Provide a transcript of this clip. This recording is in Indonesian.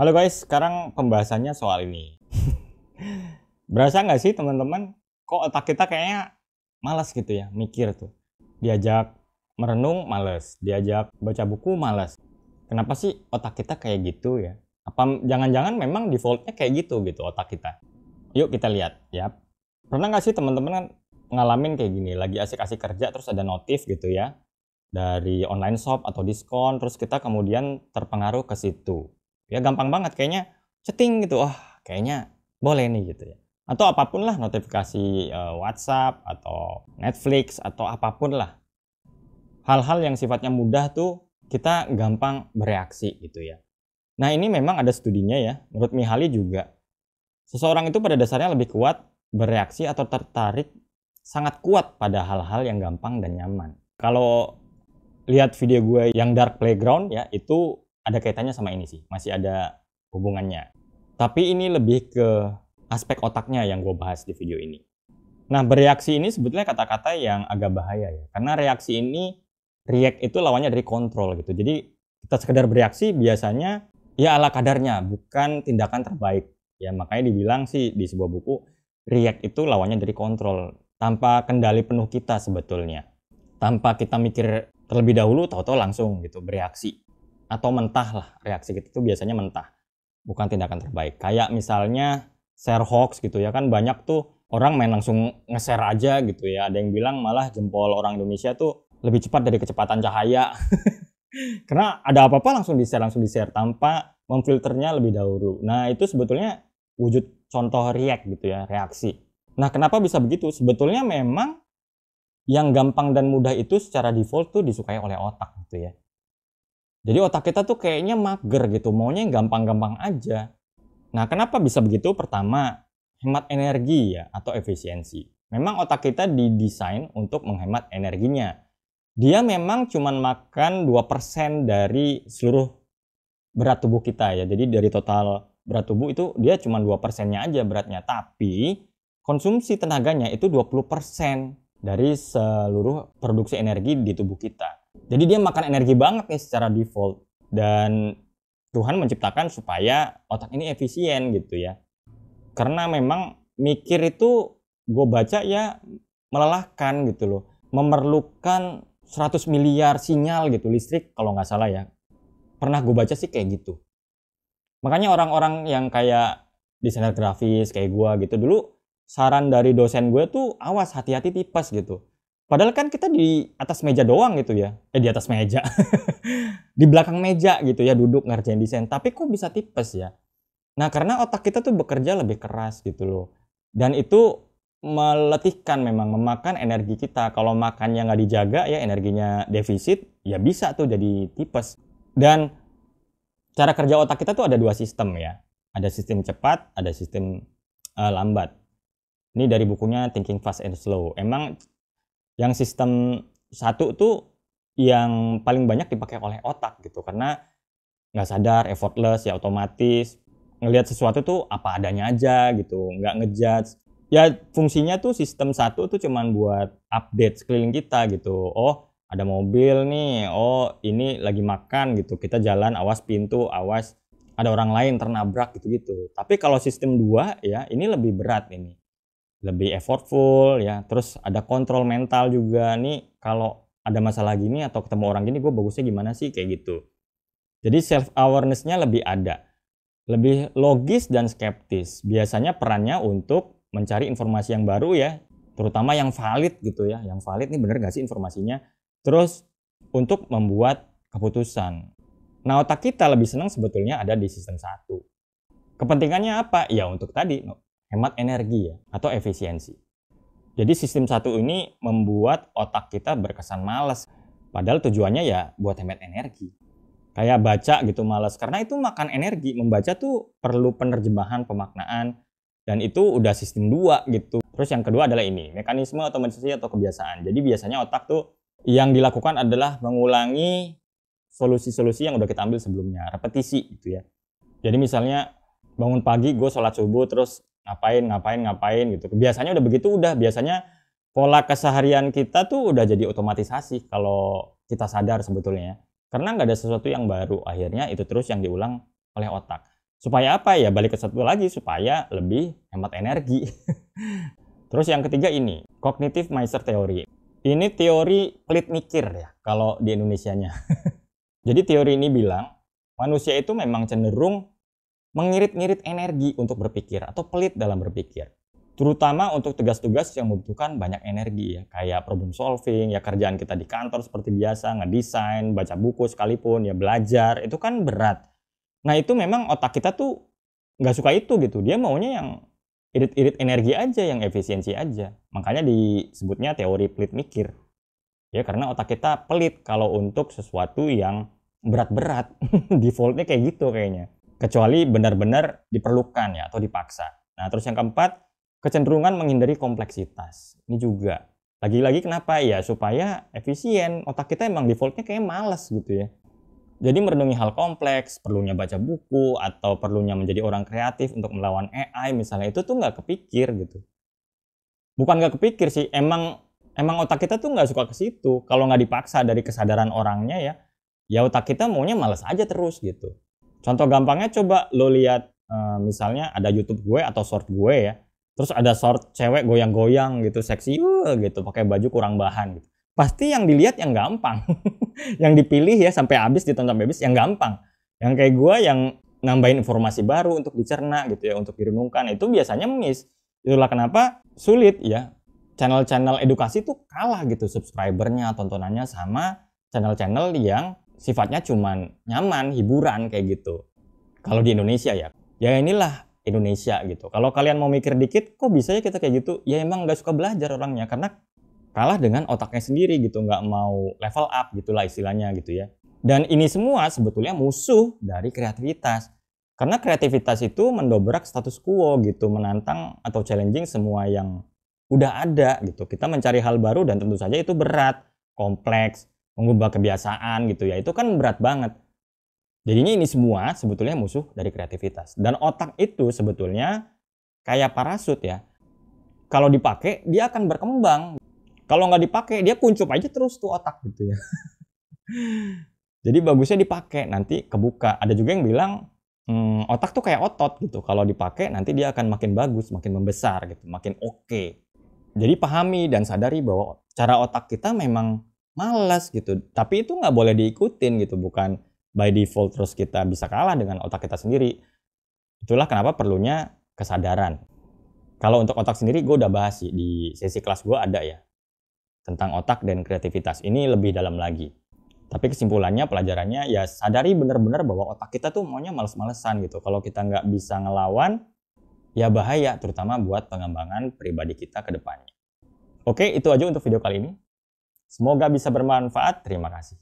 Halo guys, sekarang pembahasannya soal ini. Berasa nggak sih teman-teman, kok otak kita kayaknya malas gitu ya, mikir tuh. Diajak merenung males, diajak baca buku males. Kenapa sih otak kita kayak gitu ya? Apa jangan-jangan memang defaultnya kayak gitu otak kita? Yuk kita lihat ya. Pernah nggak sih teman-teman kan ngalamin kayak gini, lagi asik-asik kerja terus ada notif gitu ya, dari online shop atau diskon, terus kita kemudian terpengaruh ke situ. Ya gampang banget kayaknya ceting gitu, wah kayaknya boleh nih gitu ya. Atau apapun lah notifikasi WhatsApp atau Netflix atau apapun lah. Hal-hal yang sifatnya mudah tuh kita gampang bereaksi gitu ya. Nah ini memang ada studinya ya, menurut Mihaly juga. Seseorang itu pada dasarnya lebih kuat bereaksi atau tertarik sangat kuat pada hal-hal yang gampang dan nyaman. Kalau lihat video gue yang Dark Playground ya, itu ada kaitannya sama ini sih, masih ada hubungannya. Tapi ini lebih ke aspek otaknya yang gue bahas di video ini. Nah, bereaksi ini sebetulnya kata-kata yang agak bahaya ya, karena reaksi ini, react itu lawannya dari kontrol gitu. Jadi kita sekedar bereaksi biasanya ya ala kadarnya, bukan tindakan terbaik. Ya makanya dibilang sih di sebuah buku, react itu lawannya dari kontrol, tanpa kendali penuh kita sebetulnya. Tanpa kita mikir terlebih dahulu, tahu-tahu langsung gitu bereaksi. Atau mentah lah, reaksi kita itu biasanya mentah, bukan tindakan terbaik. Kayak misalnya share hoax gitu ya, kan banyak tuh orang main langsung nge-share aja gitu ya. Ada yang bilang malah jempol orang Indonesia tuh lebih cepat dari kecepatan cahaya. Karena ada apa-apa langsung di-share tanpa memfilternya lebih dahulu. Nah itu sebetulnya wujud contoh react gitu ya, reaksi. Nah kenapa bisa begitu? Sebetulnya memang yang gampang dan mudah itu secara default tuh disukai oleh otak gitu ya. Jadi otak kita tuh kayaknya mager gitu, maunya yang gampang-gampang aja. Nah, kenapa bisa begitu? Pertama, hemat energi ya atau efisiensi. Memang otak kita didesain untuk menghemat energinya. Dia memang cuma makan 2% dari seluruh berat tubuh kita ya. Jadi dari total berat tubuh itu dia cuma 2%-nya aja beratnya. Tapi konsumsi tenaganya itu 20% dari seluruh produksi energi di tubuh kita. Jadi dia makan energi banget nih secara default. Dan Tuhan menciptakan supaya otak ini efisien gitu ya. Karena memang mikir itu gue baca ya melelahkan gitu loh. Memerlukan 100 miliar sinyal gitu listrik kalau nggak salah ya. Pernah gue baca sih kayak gitu. Makanya orang-orang yang kayak desainer grafis kayak gue gitu dulu, saran dari dosen gue tuh awas hati-hati tipes gitu. Padahal kan kita di atas meja doang gitu ya. Di atas meja. Di belakang meja gitu ya duduk ngerjain desain. Tapi kok bisa tipes ya? Nah karena otak kita tuh bekerja lebih keras gitu loh. Dan itu meletihkan memang, memakan energi kita. Kalau makannya nggak dijaga ya energinya defisit, ya bisa tuh jadi tipes. Dan cara kerja otak kita tuh ada dua sistem ya. Ada sistem cepat, ada sistem lambat. Ini dari bukunya Thinking Fast and Slow. Emang yang sistem satu tuh yang paling banyak dipakai oleh otak gitu. Karena nggak sadar, effortless, ya otomatis. Ngelihat sesuatu tuh apa adanya aja gitu, nggak ngejudge. Ya fungsinya tuh sistem satu tuh cuman buat update sekeliling kita gitu. Oh ada mobil nih, oh ini lagi makan gitu, kita jalan awas pintu, awas ada orang lain ternabrak gitu-gitu. Tapi kalau sistem 2 ya ini lebih berat ini. Lebih effortful ya, terus ada kontrol mental juga nih kalau ada masalah gini atau ketemu orang gini gue bagusnya gimana sih kayak gitu. Jadi self awareness-nya lebih ada. Lebih logis dan skeptis. Biasanya perannya untuk mencari informasi yang baru ya, terutama yang valid gitu ya. Yang valid nih bener gak sih informasinya? Terus untuk membuat keputusan. Nah otak kita lebih senang sebetulnya ada di sistem 1. Kepentingannya apa? Ya untuk tadi hemat energi ya atau efisiensi. Jadi sistem 1 ini membuat otak kita berkesan malas. Padahal tujuannya ya buat hemat energi. Kayak baca gitu malas karena itu makan energi. Membaca tuh perlu penerjemahan, pemaknaan, dan itu udah sistem 2 gitu. Terus yang kedua adalah ini, mekanisme otomatisasi atau kebiasaan. Jadi biasanya otak tuh yang dilakukan adalah mengulangi solusi-solusi yang udah kita ambil sebelumnya, repetisi gitu ya. Jadi misalnya bangun pagi gue sholat subuh terus ngapain gitu. Biasanya udah begitu biasanya pola keseharian kita tuh udah jadi otomatisasi kalau kita sadar sebetulnya ya. Karena nggak ada sesuatu yang baru, akhirnya itu terus yang diulang oleh otak. Supaya apa ya? Balik ke satu lagi, supaya lebih hemat energi. Terus yang ketiga ini, cognitive master theory. Ini teori pelit mikir ya, kalau di Indonesianya. Jadi teori ini bilang, manusia itu memang cenderung mengirit-ngirit energi untuk berpikir atau pelit dalam berpikir. Terutama untuk tugas-tugas yang membutuhkan banyak energi ya, kayak problem solving, ya kerjaan kita di kantor seperti biasa, ngedesain, baca buku sekalipun, ya belajar, itu kan berat. Nah itu memang otak kita tuh nggak suka itu gitu, dia maunya yang irit-irit energi aja, yang efisiensi aja. Makanya disebutnya teori pelit mikir. Ya karena otak kita pelit kalau untuk sesuatu yang berat-berat. Defaultnya kayak gitu kayaknya. Kecuali benar-benar diperlukan ya atau dipaksa. Nah terus yang keempat, kecenderungan menghindari kompleksitas. Ini juga. Lagi-lagi kenapa? Ya supaya efisien. Otak kita emang defaultnya kayak malas gitu ya. Jadi merenungi hal kompleks, perlunya baca buku, atau perlunya menjadi orang kreatif untuk melawan AI misalnya, itu tuh nggak kepikir gitu. Bukan nggak kepikir sih, emang otak kita tuh nggak suka ke situ. Kalau nggak dipaksa dari kesadaran orangnya ya otak kita maunya males aja terus gitu. Contoh gampangnya coba lo lihat misalnya ada YouTube gue atau short gue ya, terus ada short cewek goyang-goyang gitu, seksi gitu, pakai baju kurang bahan gitu. Pasti yang dilihat yang gampang. Yang dipilih ya sampai habis, ditonton sampai habis yang gampang. Yang kayak gue yang nambahin informasi baru untuk dicerna gitu ya, untuk direnungkan, itu biasanya miss. Itulah kenapa sulit ya. Channel-channel edukasi tuh kalah gitu subscribernya, tontonannya sama channel-channel yang sifatnya cuman nyaman, hiburan kayak gitu. Kalau di Indonesia ya. Ya inilah Indonesia gitu. Kalau kalian mau mikir dikit, kok bisa ya kita kayak gitu? Ya emang nggak suka belajar orangnya, karena kalah dengan otaknya sendiri gitu, nggak mau level up gitulah istilahnya gitu ya. Dan ini semua sebetulnya musuh dari kreativitas. Karena kreativitas itu mendobrak status quo gitu, menantang atau challenging semua yang udah ada gitu. Kita mencari hal baru dan tentu saja itu berat, kompleks, mengubah kebiasaan gitu ya. Itu kan berat banget. Jadinya ini semua sebetulnya musuh dari kreativitas. Dan otak itu sebetulnya kayak parasut ya. Kalau dipakai dia akan berkembang. Kalau nggak dipakai, dia kuncup aja terus tuh otak gitu ya. Jadi bagusnya dipakai, nanti kebuka. Ada juga yang bilang, otak tuh kayak otot gitu. Kalau dipakai, nanti dia akan makin bagus, makin membesar gitu, makin oke. Jadi pahami dan sadari bahwa cara otak kita memang malas gitu. Tapi itu nggak boleh diikutin gitu, bukan by default terus kita bisa kalah dengan otak kita sendiri. Itulah kenapa perlunya kesadaran. Kalau untuk otak sendiri, gue udah bahas sih, di sesi kelas gue ada ya, tentang otak dan kreativitas. Ini lebih dalam lagi. Tapi kesimpulannya, pelajarannya ya sadari benar-benar bahwa otak kita tuh maunya males-malesan gitu. Kalau kita nggak bisa ngelawan, ya bahaya, terutama buat pengembangan pribadi kita ke depannya. Oke, itu aja untuk video kali ini. Semoga bisa bermanfaat. Terima kasih.